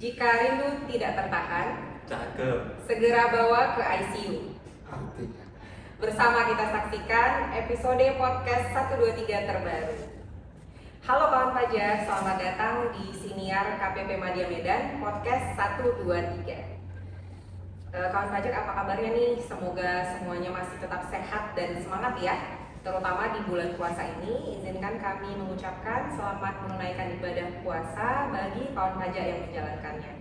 Jika rindu tidak tertahan, Cakep. segera bawa ke ICU. Artinya. Bersama kita saksikan episode podcast 123 terbaru. Halo kawan pajak, selamat datang di Siniar KPP Madya Medan Podcast 123. Kawan pajak, apa kabarnya nih? Semoga semuanya masih tetap sehat dan semangat ya. Terutama di bulan puasa ini, izinkan kami mengucapkan selamat menunaikan ibadah puasa bagi kawan pajak yang menjalankannya.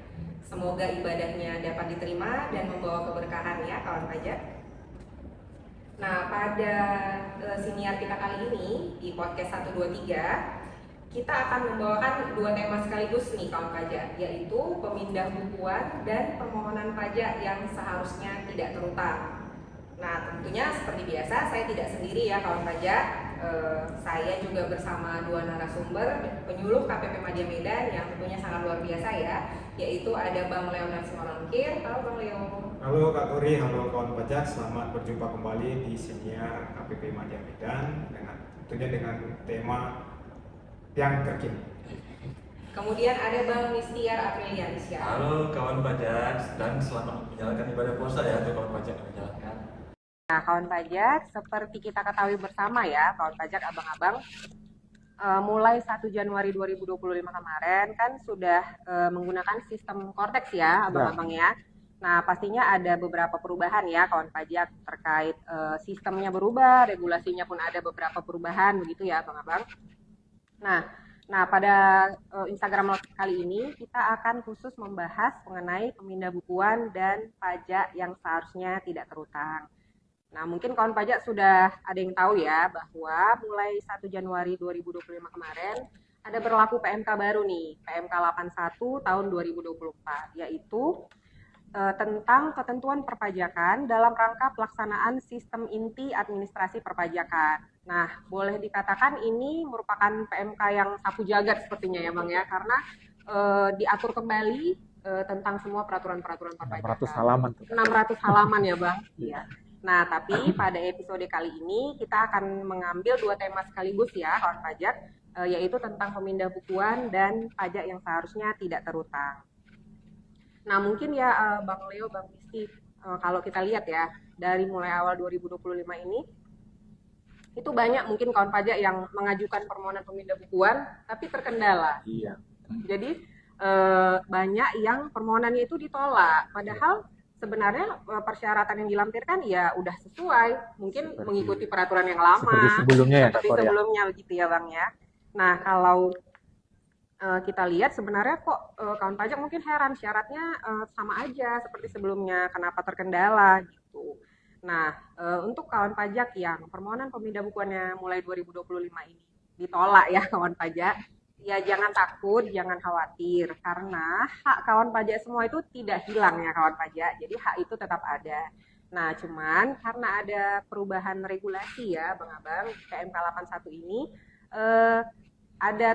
Semoga ibadahnya dapat diterima dan membawa keberkahan ya kawan pajak. Nah, pada siniar kita kali ini di podcast 123, kita akan membawakan dua tema sekaligus nih kawan pajak, yaitu pemindah bukuan dan permohonan pajak yang seharusnya tidak terutang. Nah, tentunya seperti biasa saya tidak sendiri ya kawan pajak. Saya juga bersama dua narasumber penyuluh KPP Madya Medan yang tentunya sangat luar biasa ya, yaitu ada Bang Leonard Simanungkir. Halo Bang Leo. Halo Kak Tori, halo kawan pajak, selamat berjumpa kembali di Siniar KPP Madya Medan tentunya dengan tema yang terkini. Kemudian ada Bang Mistiar Apriliansyah. Halo kawan pajak dan selamat menjalankan ibadah puasa ya untuk kawan pajak yang menjalankan. Nah, kawan pajak, seperti kita ketahui bersama ya, kawan pajak abang-abang, mulai 1 Januari 2025 kemarin kan sudah menggunakan sistem Cortex ya, abang-abang ya. Nah, pastinya ada beberapa perubahan ya, kawan pajak, terkait sistemnya berubah, regulasinya pun ada beberapa perubahan, begitu ya, abang-abang. Nah, pada Instagram Live kali ini kita akan khusus membahas mengenai pemindah bukuan dan pajak yang seharusnya tidak terutang. Nah, mungkin kawan pajak sudah ada yang tahu ya bahwa mulai 1 Januari 2025 kemarin ada berlaku PMK baru nih, PMK 81 tahun 2024, yaitu tentang ketentuan perpajakan dalam rangka pelaksanaan sistem inti administrasi perpajakan. Nah, boleh dikatakan ini merupakan PMK yang sapu jagat sepertinya ya Bang ya, karena diatur kembali tentang semua peraturan-peraturan perpajakan. 600 halaman. 600 halaman ya Bang. Iya. Nah, tapi pada episode kali ini kita akan mengambil dua tema sekaligus ya kawan pajak, yaitu tentang pemindah bukuan dan pajak yang seharusnya tidak terutang. Nah, mungkin ya Bang Leo, Bang Misti, kalau kita lihat ya, dari mulai awal 2025 ini, itu banyak mungkin kawan pajak yang mengajukan permohonan pemindah bukuan, tapi terkendala. Iya. Jadi banyak yang permohonannya itu ditolak, padahal sebenarnya persyaratan yang dilampirkan ya udah sesuai, mungkin mengikuti peraturan yang lama, seperti sebelumnya ya, seperti sebelumnya begitu ya Bang ya. Nah, kalau kita lihat sebenarnya kok kawan pajak mungkin heran, syaratnya sama aja seperti sebelumnya, kenapa terkendala gitu. Nah, untuk kawan pajak yang permohonan pemindah bukuannya mulai 2025 ini ditolak ya kawan pajak, ya jangan takut, jangan khawatir, karena hak kawan pajak semua itu tidak hilang ya kawan pajak, jadi hak itu tetap ada. Nah, cuman karena ada perubahan regulasi ya Bang-abang, PMK 81 ini ada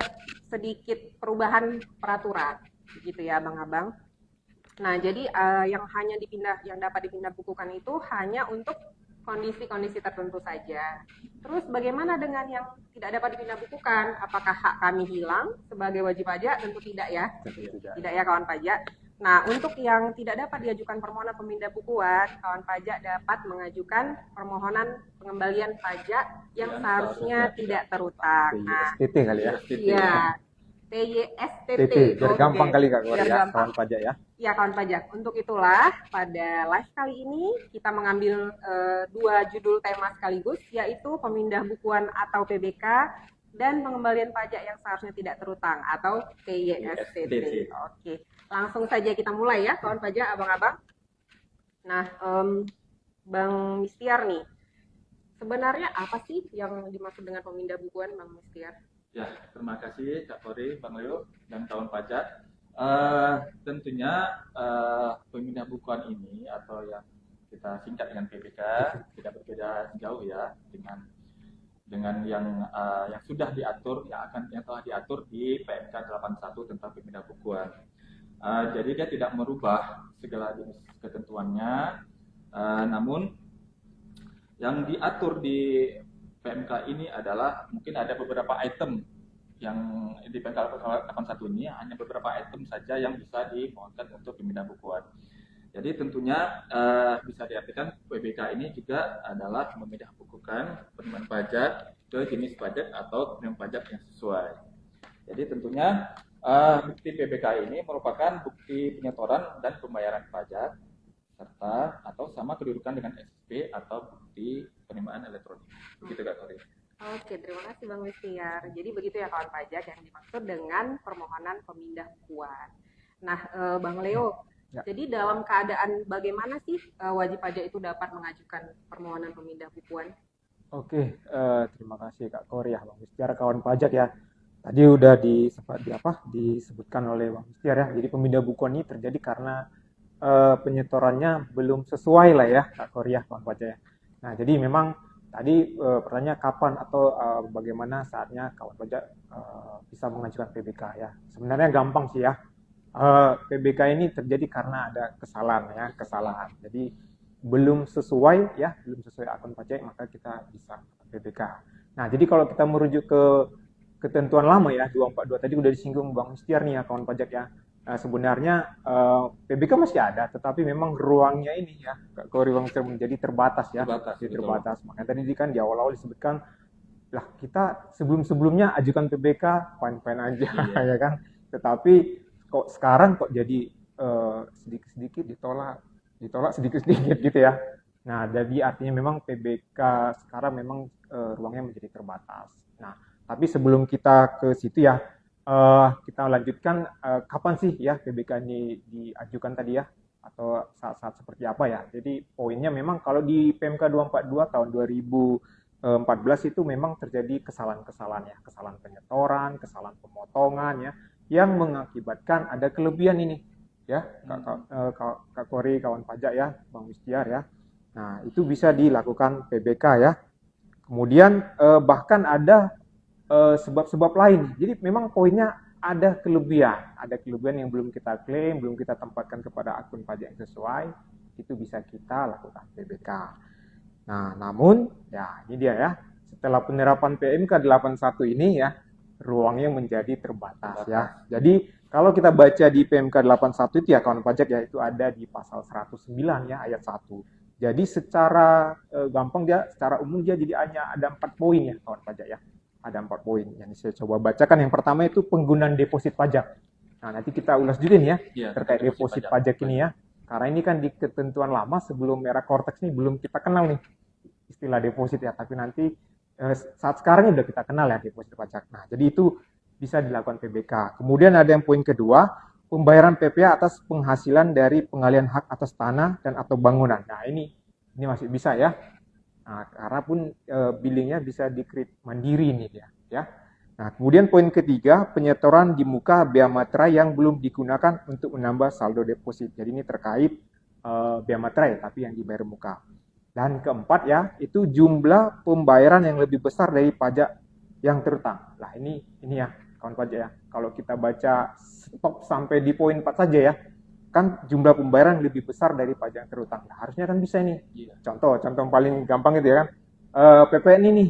sedikit perubahan peraturan gitu ya Bang-abang. Nah, jadi yang dapat dipindah bukukan itu hanya untuk kondisi-kondisi tertentu saja. Terus bagaimana dengan yang tidak dapat dipindah bukukan? Apakah hak kami hilang sebagai wajib pajak? Tentu tidak ya. Tidak ya kawan pajak. Nah, untuk yang tidak dapat diajukan permohonan pemindah bukuan, kawan pajak dapat mengajukan permohonan pengembalian pajak yang seharusnya tidak terutang. Nah, TYSTT kali ya. iya. TYSTT. Biar gampang kali Kak Tori ya, kawan pajak ya. Ya kawan pajak, untuk itulah pada live kali ini kita mengambil dua judul tema sekaligus, yaitu pemindah bukuan atau PBK dan pengembalian pajak yang seharusnya tidak terutang atau TYSTT. Oke, langsung saja kita mulai ya kawan pajak, abang-abang. Nah, Bang Mistiar nih, sebenarnya apa sih yang dimaksud dengan pemindah bukuan Bang Mistiar? Ya, terima kasih Kak Tori, Bang Leo dan kawan pajak. Tentunya pemindah bukuan ini atau yang kita singkat dengan PBK tidak berbeda jauh ya dengan yang sudah diatur yang telah diatur di PMK 81 tentang pemindah bukuan. Jadi dia tidak merubah segala jenis ketentuannya, namun yang diatur di PMK ini adalah mungkin ada beberapa item yang di PMK 81 ini hanya beberapa item saja yang bisa dimohonkan untuk pemindahan bukuan. Jadi tentunya bisa diartikan PBK ini juga adalah memindah bukukan penerimaan pajak ke jenis pajak atau penerimaan pajak yang sesuai. Jadi tentunya bukti PBK ini merupakan bukti penyetoran dan pembayaran pajak serta atau sama kedudukan dengan SPP atau bukti penerimaan elektronik. Begitu Kak Tori. Oke, terima kasih Bang Listiar. Jadi begitu ya kawan pajak yang dimaksud dengan permohonan pemindah bukuan. Nah, Bang Leo, jadi dalam keadaan bagaimana sih wajib pajak itu dapat mengajukan permohonan pemindah bukuan? Oke, terima kasih Kak Kori ya Bang Listiar, kawan pajak ya. Tadi udah disebutkan oleh Bang Listiar ya. Jadi pemindah bukuan ini terjadi karena penyetorannya belum sesuai lah ya Kak Kori ya kawan pajak ya. Nah, jadi memang tadi pertanyaan kapan atau bagaimana saatnya kawan pajak bisa mengajukan PBK ya. Sebenarnya gampang sih ya. PBK ini terjadi karena ada kesalahan. Jadi belum sesuai akun pajak, maka kita bisa PBK. Nah, jadi kalau kita merujuk ke ketentuan lama ya 242 tadi udah disinggung Bang Listiar nih ya kawan pajak ya. Sebenarnya PBK masih ada, tetapi memang ruangnya ini ya Kak Bang Listiar menjadi terbatas ya. Terbatas. Makanya tadi kan di awal-awal disebutkan lah kita sebelumnya ajukan PBK fine-fine aja ya kan. Tetapi kok sekarang kok jadi sedikit-sedikit ditolak sedikit-sedikit gitu ya. Nah, jadi artinya memang PBK sekarang memang ruangnya menjadi terbatas. Nah, tapi sebelum kita ke situ ya, kita lanjutkan kapan sih ya PBK ini diajukan tadi ya, atau saat-saat seperti apa ya. Jadi poinnya memang kalau di PMK 242 tahun 2014 itu memang terjadi kesalahan-kesalahan ya, kesalahan penyetoran, kesalahan pemotongan ya, yang mengakibatkan ada kelebihan ini ya Kak Kori kawan pajak ya Bang Listiar ya. Nah, itu bisa dilakukan PBK ya. Kemudian bahkan ada sebab-sebab lain. Jadi memang poinnya ada kelebihan yang belum kita klaim, belum kita tempatkan kepada akun pajak yang sesuai, itu bisa kita lakukan PBK. Nah, namun ya ini dia ya, setelah penerapan PMK 81 ini ya, ruangnya menjadi terbatas ya. Jadi kalau kita baca di PMK 81 itu ya kawan pajak ya, itu ada di pasal 109 ya ayat 1. Jadi secara gampang secara umum dia jadi hanya ada 4 poin ya kawan pajak ya. Ada 4 poin yang saya coba bacakan. Yang pertama itu penggunaan deposit pajak. Nah, nanti kita ulas juga nih ya terkait deposit pajak ini ya. Karena ini kan di ketentuan lama sebelum era Cortex ini belum kita kenal nih istilah deposit ya, tapi nanti saat sekarang udah kita kenal ya deposit pajak. Nah, jadi itu bisa dilakukan PBK. Kemudian ada yang poin kedua, pembayaran PPh atas penghasilan dari pengalihan hak atas tanah dan atau bangunan. Nah, ini masih bisa ya. Nah, karena pun billingnya bisa di-create mandiri ini dia ya. Nah, kemudian poin ketiga, penyetoran di muka bea materai yang belum digunakan untuk menambah saldo deposit. Jadi ini terkait bea materai tapi yang dibayar muka. Dan keempat ya, itu jumlah pembayaran yang lebih besar dari pajak yang terutang. Nah, ini ya kawan pajak ya. Kalau kita baca stop sampai di poin 4 saja ya, kan jumlah pembayaran lebih besar dari pajak yang terutang. Nah, harusnya kan bisa ini. Contoh paling gampang itu ya kan. PPN ini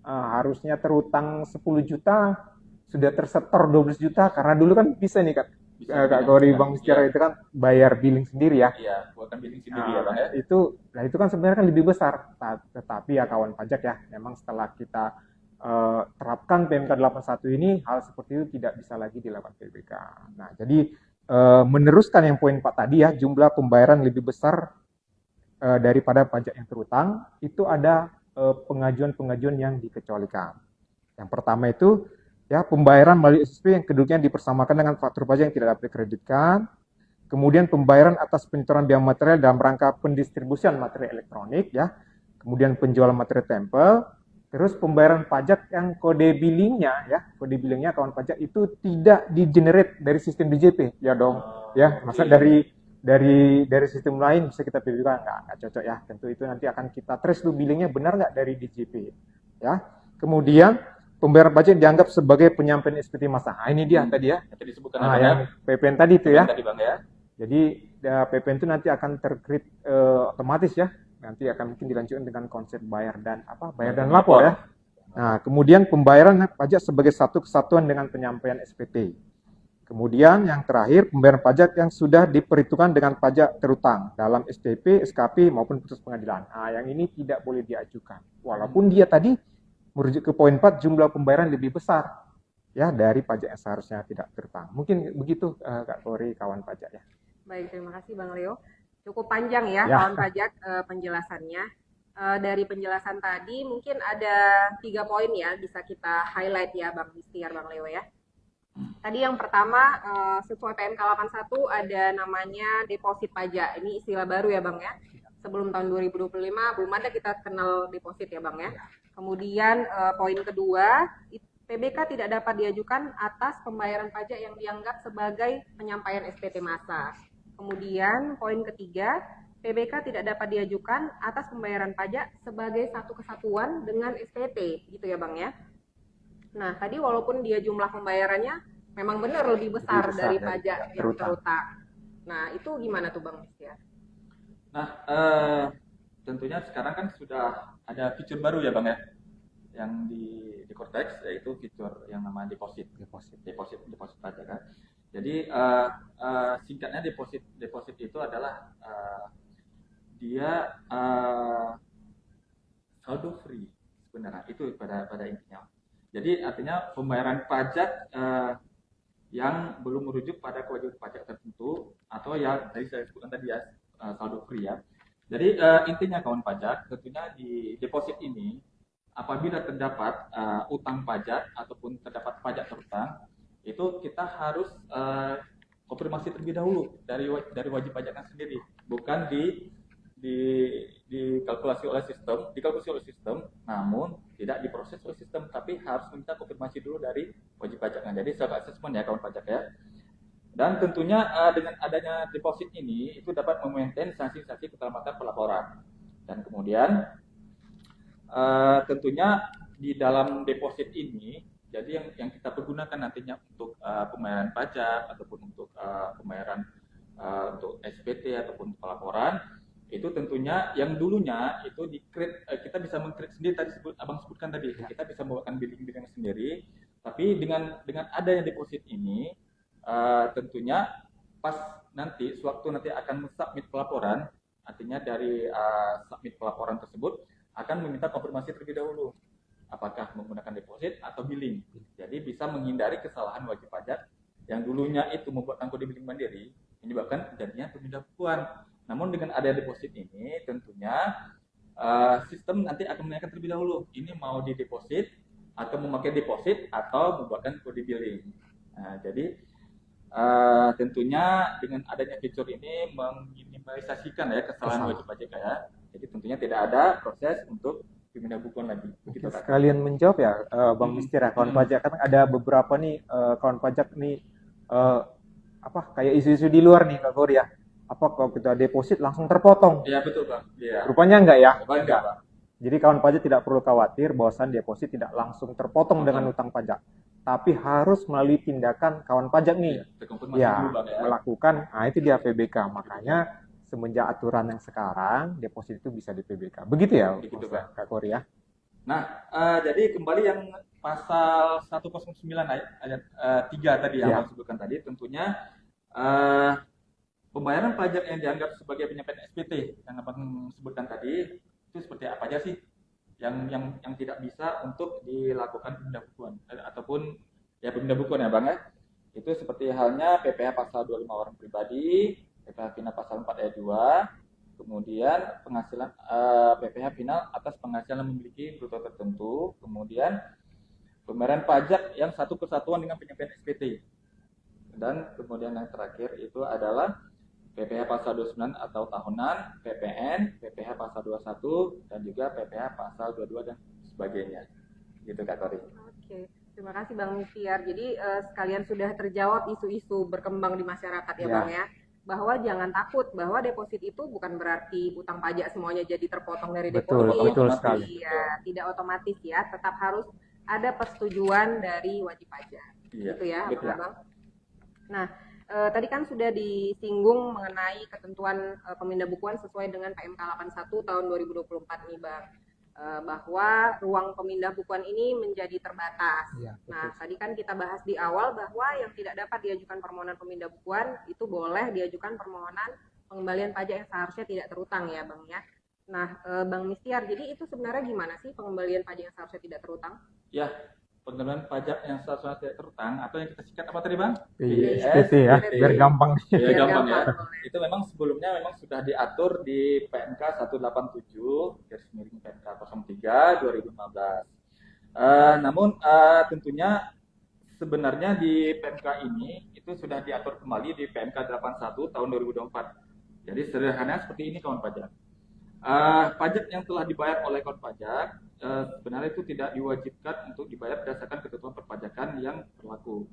harusnya terutang 10 juta, sudah tersetor 12 juta, karena dulu kan bisa nih Kak Kori Bang Listiar itu kan bayar billing sendiri ya. Iya, buatan billing sendiri ya Bang ya. Itu kan sebenarnya kan lebih besar. Tetapi ya kawan pajak ya, memang setelah kita terapkan PMK 81 ini, hal seperti itu tidak bisa lagi dilakukan PBK. Nah, jadi meneruskan yang poin 4 tadi ya, jumlah pembayaran lebih besar daripada pajak yang terutang, itu ada pengajuan-pengajuan yang dikecualikan. Yang pertama itu ya pembayaran melalui SPP yang kedudukannya dipersamakan dengan faktur pajak yang tidak dapat dikreditkan. Kemudian pembayaran atas penyetoran biaya material dalam rangka pendistribusian materi elektronik ya. Kemudian penjualan materi tempel. Terus pembayaran pajak yang kode billingnya kawan pajak itu tidak di-generate dari sistem DJP ya dong. Ya, masa dari sistem lain bisa kita PBK nggak cocok ya. Tentu itu nanti akan kita trace dulu billingnya benar nggak dari DJP ya. Kemudian pembayaran pajak dianggap sebagai penyampaian SPT masa. Nah, ini dia tadi ya. Tadi disebutkan yang PPN tadi itu ya. Tadi Bang ya. Jadi PPN itu nanti akan terkredit otomatis ya. Nanti akan mungkin dilanjutkan dengan konsep bayar dan lapor ya. Nah, kemudian pembayaran pajak sebagai satu kesatuan dengan penyampaian SPT. Kemudian yang terakhir, pembayaran pajak yang sudah diperhitungkan dengan pajak terutang dalam SPP, SKP maupun putus pengadilan. Nah, yang ini tidak boleh diajukan. Walaupun dia tadi merujuk ke poin 4 jumlah pembayaran lebih besar ya dari pajak yang seharusnya tidak terutang. Mungkin begitu Kak Kori, kawan pajak ya. Baik, terima kasih Bang Leo. Cukup panjang ya, Ya. kawan pajak penjelasannya. Dari penjelasan tadi mungkin ada 3 poin ya bisa kita highlight ya Bang Istiar, Bang Leo ya. Tadi yang pertama sesuai PMK 81 ada namanya deposit pajak. Ini istilah baru ya Bang ya. Sebelum tahun 2025 belum ada kita kenal deposit ya Bang ya. Kemudian poin kedua, PBK tidak dapat diajukan atas pembayaran pajak yang dianggap sebagai penyampaian SPT massa. Kemudian poin ketiga, PBK tidak dapat diajukan atas pembayaran pajak sebagai satu kesatuan dengan SPT, gitu ya Bang ya. Nah, tadi walaupun dia jumlah pembayarannya memang benar lebih besar dari pajak yang terutang. Nah, itu gimana tuh Bang Istiar? Nah, tentunya sekarang kan sudah ada fitur baru ya Bang ya, yang di Cortex, yaitu fitur yang namanya deposit pajak kan. Jadi singkatnya deposit itu adalah dia saldo free sebenarnya, itu pada intinya. Jadi artinya pembayaran pajak yang belum merujuk pada kewajiban pajak tertentu atau yang tadi saya sebutkan tadi ya saldo free ya. Jadi intinya kawan pajak, tentunya di deposit ini apabila terdapat utang pajak ataupun terdapat pajak terutang, itu kita harus konfirmasi terlebih dahulu dari wajib pajaknya sendiri, bukan dikalkulasi oleh sistem, namun tidak diproses oleh sistem, tapi harus minta konfirmasi dulu dari wajib pajaknya. Jadi self assessment ya kawan pajak ya. Dan tentunya dengan adanya deposit ini itu dapat memaintain sanksi-sanksi keselamatan pelaporan. Dan kemudian tentunya di dalam deposit ini, jadi yang kita pergunakan nantinya untuk pembayaran pajak ataupun untuk pembayaran untuk SPT ataupun pelaporan, itu tentunya yang dulunya itu kita bisa meng-create sendiri, tadi Abang sebutkan tadi, kita bisa membuatkan billing sendiri, tapi dengan adanya deposit ini tentunya pas nanti sewaktu nanti akan submit pelaporan, artinya dari submit pelaporan tersebut akan meminta konfirmasi terlebih dahulu apakah menggunakan deposit atau billing. Jadi bisa menghindari kesalahan wajib pajak yang dulunya itu membuat kode billing mandiri menyebabkan terjadinya pemindahan bukuan. Namun dengan ada deposit ini tentunya sistem nanti akan menanyakan terlebih dahulu ini mau di deposit atau memakai deposit atau membuatkan kode billing. Nah, jadi tentunya dengan adanya fitur ini meminimalisasikan ya kesalahan wajib pajak ya. Jadi tentunya tidak ada proses untuk pemindahan bukuan lagi. Begitu sekalian menjawab ya Bang Mistir ya, kawan pajak, kan ada beberapa nih kawan pajak nih kayak isu-isu di luar nih Kak Kori ya. Apa kalau kita deposit langsung terpotong? Iya betul Bang. Ya. Rupanya enggak ya? Enggak Bang. Jadi kawan pajak tidak perlu khawatir bahwasan deposit tidak langsung terpotong dengan utang pajak, tapi harus melalui tindakan kawan pajak nih, melakukan, itu dia PBK. Makanya semenjak aturan yang sekarang deposit itu bisa di PBK. Begitu ya, begitu Kak Kori ya. Nah, jadi kembali yang pasal 109 ayat 3 tadi yang Abang sebutkan tadi, tentunya pembayaran pajak yang dianggap sebagai penyampaian SPT yang Abang sebutkan tadi itu seperti apa aja sih yang tidak bisa untuk dilakukan pemindahan bukuan ataupun ya pemindahan bukuan ya Bang ya. Itu seperti halnya PPh pasal 25 orang pribadi, PPh final pasal 4 ayat 2, kemudian penghasilan PPh final atas penghasilan memiliki bruto tertentu, kemudian pembayaran pajak yang satu kesatuan dengan penyampaian SPT. Dan kemudian yang terakhir itu adalah PPh pasal 29 atau tahunan, PPN, PPh pasal 21 dan juga PPh pasal 22 dan sebagainya. Gitu Kak Kori. Oke. Terima kasih Bang Mistiar. Jadi sekalian sudah terjawab isu-isu berkembang di masyarakat ya Bang ya. Bahwa jangan takut bahwa deposit itu bukan berarti utang pajak semuanya jadi terpotong dari deposit. Betul sekali. Iya, tidak otomatis ya, tetap harus ada persetujuan dari wajib pajak. Iya, gitu ya, betul. Bang. Nah, tadi kan sudah disinggung mengenai ketentuan pemindah bukuan sesuai dengan PMK 81 tahun 2024 nih Bang. bahwa ruang pemindah bukuan ini menjadi terbatas. Iya, Nah, betul. tadi kan kita bahas di awal bahwa yang tidak dapat diajukan permohonan pemindah bukuan itu boleh diajukan permohonan pengembalian pajak yang seharusnya tidak terutang ya Bang ya. Nah, Bang Mistiar, jadi itu sebenarnya gimana sih pengembalian pajak yang seharusnya tidak terutang? Ya, pengembalian pajak yang seharusnya tidak terutang atau yang kita singkat apa tadi Bang? PISTT ya, biar gampang. Ya, Biar gampang ya. gampang. Itu memang sebelumnya memang sudah diatur di PMK 187 garis miring PMK 03 2015. Namun tentunya sebenarnya di PMK ini itu sudah diatur kembali di PMK 81 tahun 2024. Jadi sederhananya seperti ini kawan pajak. Pajak yang telah dibayar oleh kawan pajak sebenarnya itu tidak diwajibkan untuk dibayar berdasarkan ketentuan perpajakan yang berlaku.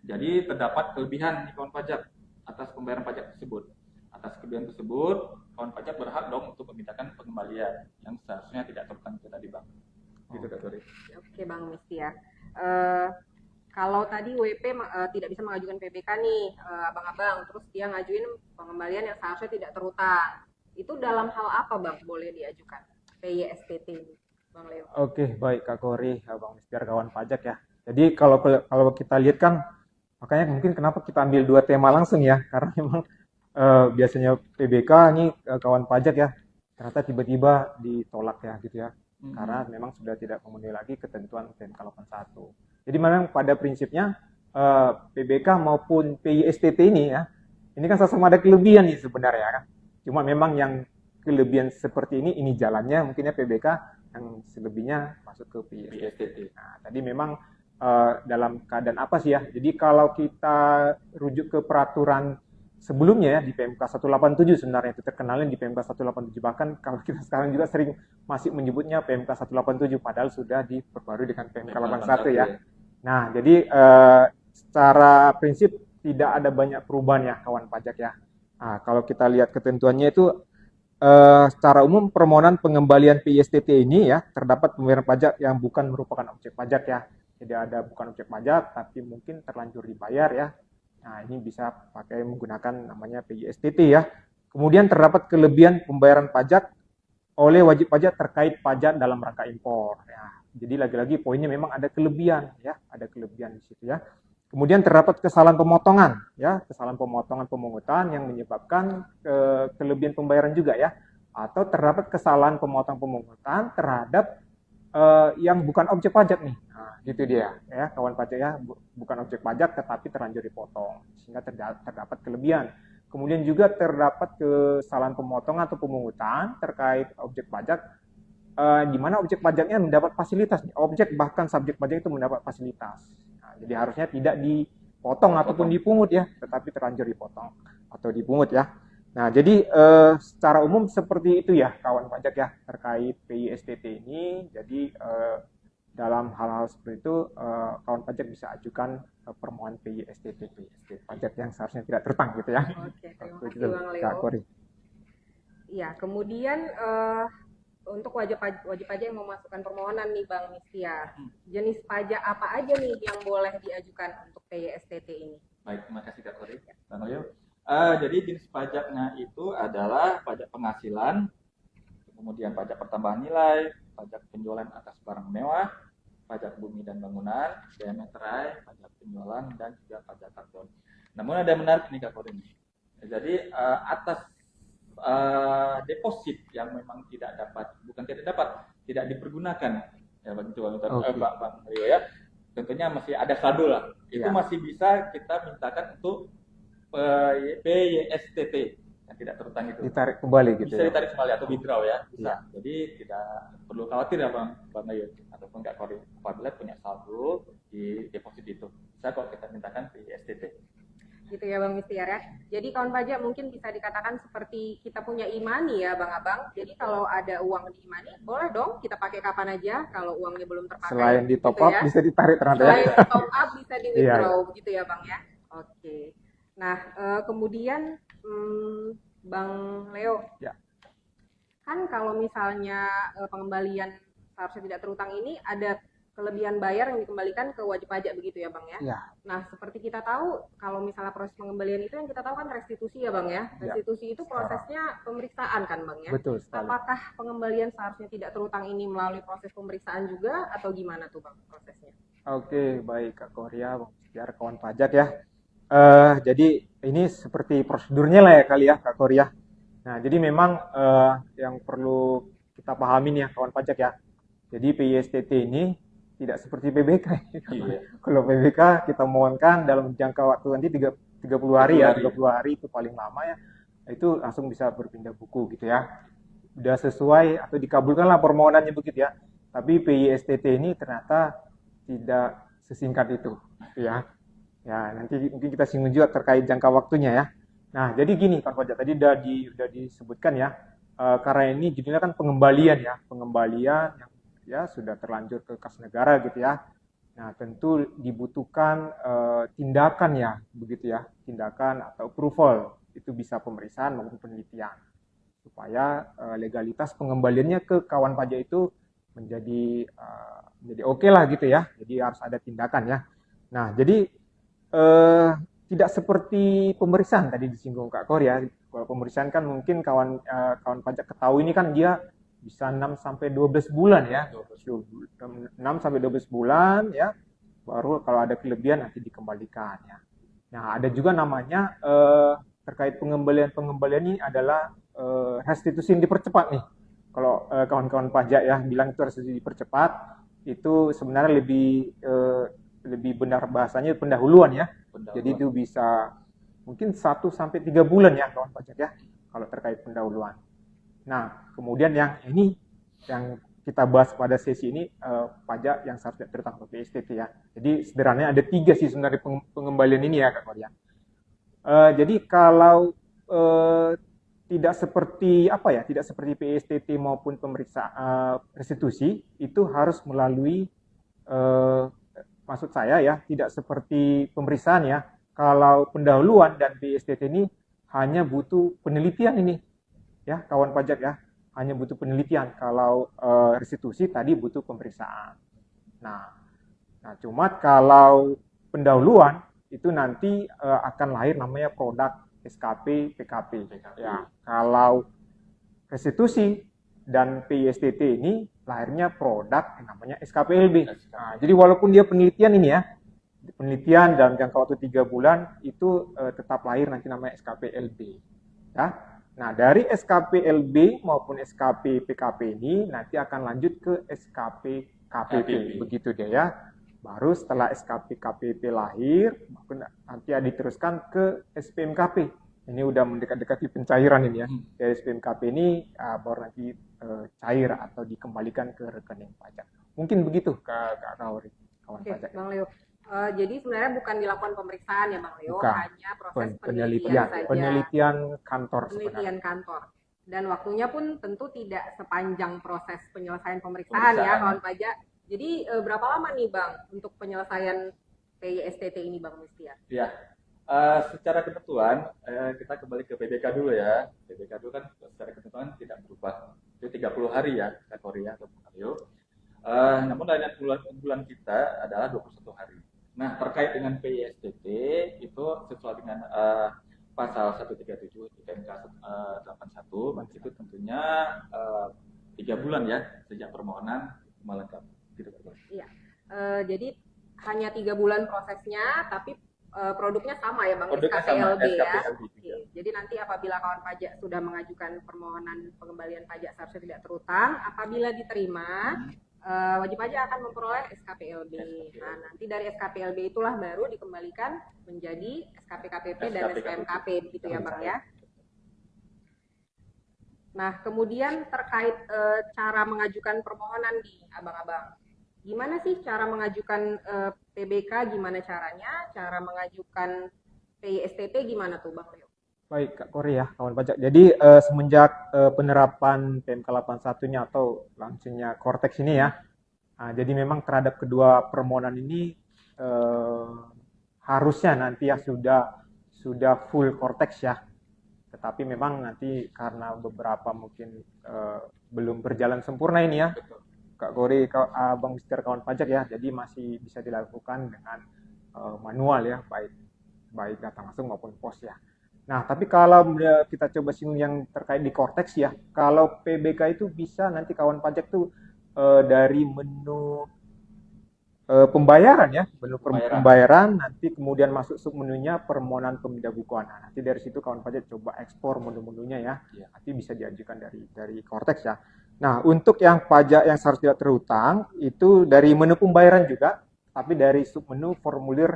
Jadi terdapat kelebihan di kawan pajak atas pembayaran pajak tersebut. Atas kelebihan tersebut, kawan pajak berhak dong untuk memintakan pengembalian yang seharusnya tidak terutang itu tadi Bang. Gitu Kak Tori. Oke Bang Mistiar. Kalau tadi WP tidak bisa mengajukan PPK nih, abang-abang, terus dia ngajuin pengembalian yang seharusnya tidak terutang. Itu dalam hal apa Bang boleh diajukan PYSTT ini, Bang Leo? Oke, baik Kak Kori, Bang Mistiar, kawan pajak ya. Jadi kalau kita lihat kan, makanya mungkin kenapa kita ambil dua tema langsung ya, karena memang biasanya PBK ini kawan pajak ya, ternyata tiba-tiba ditolak ya gitu ya, karena memang sudah tidak memenuhi lagi ketentuan PMK 81. Jadi memang pada prinsipnya PBK maupun PISTT ini ya, ini kan sama-sama ada kelebihan nih sebenarnya kan. Cuma memang yang kelebihan seperti ini jalannya mungkinnya PBK, yang selebihnya masuk ke PISTT. Nah, tadi memang dalam keadaan apa sih ya? Jadi kalau kita rujuk ke peraturan sebelumnya ya di PMK 187 sebenarnya itu terkenalnya di PMK 187, bahkan kalau kita sekarang juga sering masih menyebutnya PMK 187 padahal sudah diperbarui dengan PMK 81 ya. Nah, jadi secara prinsip tidak ada banyak perubahan ya kawan pajak ya. Nah, kalau kita lihat ketentuannya itu secara umum permohonan pengembalian PISTT ini ya terdapat pembayaran pajak yang bukan merupakan objek pajak ya. Jadi ada bukan objek pajak tapi mungkin terlanjur dibayar ya. Nah, ini bisa pakai menggunakan namanya PISTT ya. Kemudian terdapat kelebihan pembayaran pajak oleh wajib pajak terkait pajak dalam rangka impor ya. Jadi lagi-lagi poinnya memang ada kelebihan ya, ada kelebihan di situ ya. Kemudian terdapat kesalahan pemotongan, ya, kesalahan pemotongan pemungutan yang menyebabkan kelebihan pembayaran juga ya, atau terdapat kesalahan pemotongan pemungutan terhadap yang bukan objek pajak nih, nah, gitu dia, ya, kawan pajak ya, bukan objek pajak tetapi terlanjur dipotong, sehingga terdapat kelebihan. Kemudian juga terdapat kesalahan pemotongan atau pemungutan terkait objek pajak, di mana objek pajaknya mendapat fasilitas, objek bahkan subjek pajak itu mendapat fasilitas. Jadi harusnya tidak dipotong ataupun dipungut ya, tetapi terlanjur dipotong atau dipungut ya. Nah, jadi secara umum seperti itu ya kawan pajak ya terkait PISTT ini. Jadi dalam hal-hal seperti itu kawan pajak bisa ajukan permohonan PISTT pajak yang seharusnya tidak terutang gitu ya. Oke, terima kasih Bang Leo. Iya, kemudian untuk wajib pajak yang memasukkan permohonan nih Bang Mistiar, jenis pajak apa aja nih yang boleh diajukan untuk PISTT ini? Baik, terima kasih Kak Kori. Bang Leo. Jadi jenis pajaknya itu adalah pajak penghasilan, kemudian pajak pertambahan nilai, pajak penjualan atas barang mewah, pajak bumi dan bangunan, bea meterai, pajak penjualan, dan juga pajak karbon. Namun ada yang menarik nih Kak Kori. Jadi atas deposit yang memang tidak dipergunakan ya bagi Bang Rio ya, tentunya masih ada saldo lah, itu masih bisa kita mintakan untuk PYSTT yang tidak terutang itu ditarik kembali gitu bisa ya? Ditarik kembali atau withdraw ya bisa. Jadi tidak perlu khawatir ya Bang Rio ataupun Kak Kori apabila punya saldo di deposit itu bisa kok kita mintakan PYSTT gitu ya Bang Mistiar ya. Jadi kawan pajak mungkin bisa dikatakan seperti kita punya e-money ya Bang-abang. Jadi kalau ada uang di e-money, boleh dong kita pakai kapan aja kalau uangnya belum terpakai. Selain di top gitu up ya. bisa ditarik ternyata Selain ya. di top up bisa di withdraw gitu ya Bang ya. Oke. Nah, kemudian Bang Leo. Ya. Kan kalau misalnya pengembalian seharusnya tidak terutang ini ada kelebihan bayar yang dikembalikan ke wajib pajak begitu ya Bang ya. Ya, Nah, seperti kita tahu, kalau misalnya proses pengembalian itu yang kita tahu kan restitusi ya Bang ya. Ya. Restitusi itu prosesnya pemeriksaan kan Bang ya. betul sekali. Apakah pengembalian seharusnya tidak terutang ini melalui proses pemeriksaan juga atau gimana tuh Bang prosesnya? Oke, baik Kak Korea, Bang Istiar, kawan pajak ya. Jadi ini seperti prosedurnya lah ya kali ya Kak Korea. Nah, jadi memang yang perlu kita pahami nih ya kawan pajak ya. Jadi PISTT ini tidak seperti PBK. Iya. Kalau PBK kita mohonkan dalam jangka waktu nanti 30 hari ya, 30 30 hari itu paling lama ya. Itu langsung bisa berpindah buku gitu ya. Udah sesuai atau dikabulkanlah permohonannya begitu ya. Tapi PISTT ini ternyata tidak sesingkat itu gitu ya. Ya, nanti mungkin kita singgung juga terkait jangka waktunya ya. Nah, jadi gini kawan pajak tadi udah disebutkan ya. Karena ini judulnya kan pengembalian ya, pengembalian yang ya sudah terlanjur ke kas negara gitu ya. Nah, tentu dibutuhkan tindakan ya, begitu ya, tindakan atau approval itu bisa pemeriksaan maupun penelitian supaya legalitas pengembaliannya ke kawan pajak itu menjadi oke lah gitu ya. Jadi harus ada tindakan ya. Nah, jadi tidak seperti pemeriksaan tadi disinggung Kak Korea. Kalau pemeriksaan kan mungkin kawan pajak ketahui ini kan dia bisa 6 sampai 12 bulan ya. 6 sampai 12 bulan ya. Baru kalau ada kelebihan nanti dikembalikan ya. Nah, ada juga namanya terkait pengembalian ini adalah restitusi yang dipercepat nih. Kalau kawan-kawan pajak ya bilang itu restitusi dipercepat, itu sebenarnya lebih benar bahasanya pendahuluan ya. Jadi itu bisa mungkin 1 sampai 3 bulan ya kawan pajak ya kalau terkait pendahuluan. Nah, kemudian yang ini yang kita bahas pada sesi ini pajak yang seharusnya terutang PSTT ya. Jadi sederhananya ada 3 sih sebenarnya pengembalian ini ya Kak Korea. Jadi kalau tidak seperti PSTT maupun pemeriksaan restitusi itu harus melalui maksud saya ya tidak seperti pemeriksaan ya. Kalau pendahuluan dan PSTT ini hanya butuh penelitian ini ya kawan pajak ya, hanya butuh penelitian. Kalau restitusi tadi butuh pemeriksaan. Nah cuma kalau pendahuluan itu nanti akan lahir namanya produk SKP PKP. Ya, kalau restitusi dan PISTT ini lahirnya produk yang namanya SKPLB. Nah, jadi walaupun dia penelitian ini ya, penelitian dalam jangka waktu 3 bulan itu tetap lahir nanti namanya SKPLB. Ya. Nah, dari SKPLB maupun SKP PKP ini nanti akan lanjut ke SKP KPP. Begitu dia ya. Baru setelah SKP KPP lahir, nanti diteruskan ke SPMKP. Ini udah mendekat-dekati pencairan ini ya. Dari SPMKP ini baru nanti cair atau dikembalikan ke rekening pajak. Mungkin begitu Kak Kauri, kawan pajak. Bang Leo. Jadi sebenarnya bukan dilakukan pemeriksaan ya Bang Leo, Bukan. hanya proses penelitian saja. Penelitian kantor Penelitian kantor. Dan waktunya pun tentu tidak sepanjang proses penyelesaian pemeriksaan ya kawan pajak. Jadi berapa lama nih Bang untuk penyelesaian PISTT ini Bang Istiar? Ya, secara ketentuan kita kembali ke PBK dulu ya. PBK dulu kan secara ketentuan tidak berubah. Itu 30 hari ya kategori atau skenario. Namun dari bulan kita adalah 21 hari. Nah, terkait dengan PISTT itu sesuai dengan pasal 137 PMK 81 itu tentunya 3 bulan ya sejak permohonan melengkapi. Iya, jadi hanya 3 bulan prosesnya, tapi produknya sama ya Bang, SKPLB ya. Oke. Jadi nanti apabila kawan pajak sudah mengajukan permohonan pengembalian pajak seharusnya tidak terutang, apabila diterima, wajib pajak akan memperoleh SKPLB. Nah, nanti dari SKPLB itulah baru dikembalikan menjadi SKP KPP dan SPMKP, begitu ya Bang ya. Nah, kemudian terkait cara mengajukan permohonan nih, abang-abang. Gimana sih cara mengajukan PBK, gimana caranya? Cara mengajukan PISTT gimana tuh Bang Leo? Baik Kak Korea, kawan pajak. Jadi semenjak penerapan PMK 81-nya atau launchingnya Cortex ini ya, jadi memang terhadap kedua permohonan ini harusnya nanti ya sudah full Cortex ya. Tetapi memang nanti karena beberapa mungkin belum berjalan sempurna ini ya. Kak Kori, Bang Mister kawan pajak ya. Jadi masih bisa dilakukan dengan manual ya, baik datang langsung maupun pos ya. Nah, tapi kalau kita coba singgung yang terkait di Cortex ya, kalau PBK itu bisa nanti kawan pajak tuh dari menu pembayaran ya, menu pembayaran, nanti kemudian masuk submenunya permohonan pemindah bukuan. Nah, nanti dari situ kawan pajak coba ekspor menu-menunya ya, nanti bisa diajukan dari Cortex ya. Nah, untuk yang pajak yang seharusnya tidak terhutang itu dari menu pembayaran juga, tapi dari submenu formulir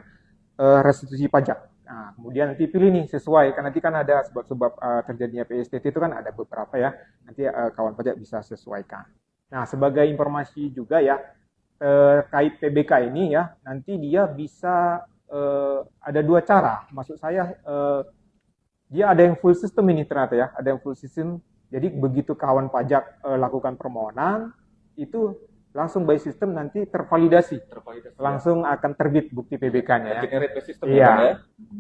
restitusi pajak. Nah, kemudian nanti pilih nih sesuai, kan nanti kan ada sebab-sebab terjadinya PSTT itu kan ada beberapa ya, nanti kawan pajak bisa sesuaikan. Nah, sebagai informasi juga ya, terkait PBK ini ya, nanti dia bisa ada dua cara. Maksud saya dia ada yang full system ini ternyata ya, ada yang full system. Jadi begitu kawan pajak lakukan permohonan itu langsung by system nanti tervalidasi langsung akan terbit bukti PBK-nya ya. Generate by system Iya. ya.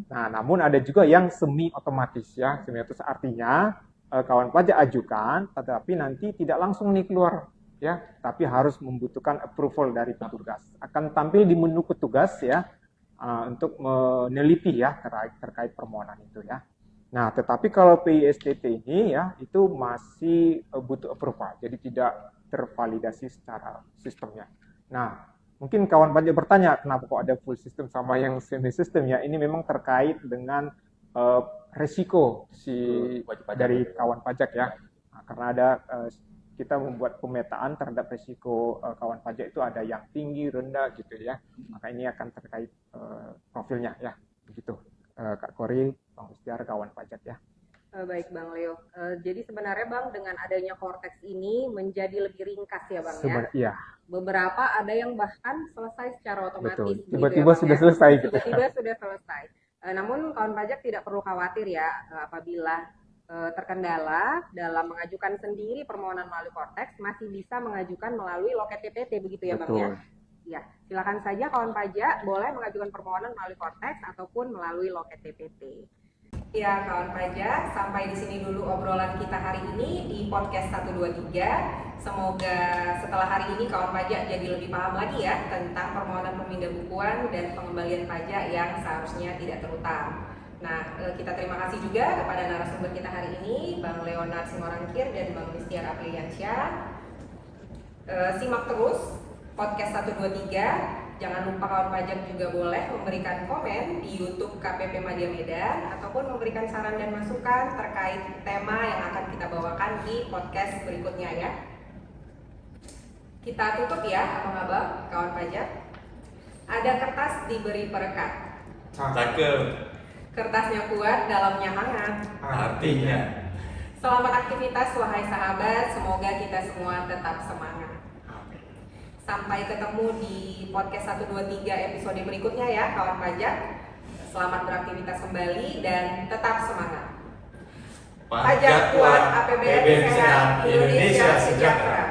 Nah, namun ada juga yang semi otomatis ya. Semi otomatis artinya kawan pajak ajukan, tetapi nanti tidak langsung nih keluar ya, tapi harus membutuhkan approval dari petugas. Akan tampil di menu petugas ya untuk meneliti ya terkait permohonan itu ya. Nah, tetapi kalau PISTT ini ya itu masih butuh approval, jadi tidak tervalidasi secara sistemnya. Nah, mungkin kawan pajak bertanya kenapa kok ada full system sama yang semi system ya? Ini memang terkait dengan resiko dari kawan pajak ya. Nah, karena ada kita membuat pemetaan terhadap resiko kawan pajak itu ada yang tinggi, rendah gitu ya. Maka ini akan terkait profilnya ya. Begitu Kak Kori, Bang Istiar, kawan pajak ya. Baik Bang Leo. Jadi sebenarnya Bang dengan adanya Cortex ini menjadi lebih ringkas ya Bang ya. Iya. Beberapa ada yang bahkan selesai secara otomatis. Betul. Gitu Tiba-tiba ya, sudah ya. selesai gitu. Tiba-tiba sudah selesai. Namun kawan pajak tidak perlu khawatir ya apabila terkendala dalam mengajukan sendiri permohonan melalui Cortex, masih bisa mengajukan melalui loket TPT begitu ya Bang ya. Ya, silakan saja kawan pajak boleh mengajukan permohonan melalui Cortex ataupun melalui loket TPT. Ya kawan pajak, sampai di sini dulu obrolan kita hari ini di podcast 123. Semoga setelah hari ini kawan pajak jadi lebih paham lagi ya tentang permohonan pemindah bukuan dan pengembalian pajak yang seharusnya tidak terutang. Nah, kita terima kasih juga kepada narasumber kita hari ini, Bang Leonard Simorangkir dan Bang Mistiar Apriliansyah. Simak terus podcast 123. Jangan lupa kawan pajak juga boleh memberikan komen di YouTube KPP Madya Medan ataupun memberikan saran dan masukan terkait tema yang akan kita bawakan di podcast berikutnya ya. Kita tutup ya abang-abang kawan pajak. Ada kertas diberi perekat. Cakep. Kertasnya kuat, dalamnya hangat. Artinya. Selamat aktivitas wahai sahabat, semoga kita semua tetap semangat. Sampai ketemu di podcast 123 episode berikutnya ya kawan pajak. Selamat beraktivitas kembali dan tetap semangat. Pajak kuat, APBN sehat, Indonesia sejahtera.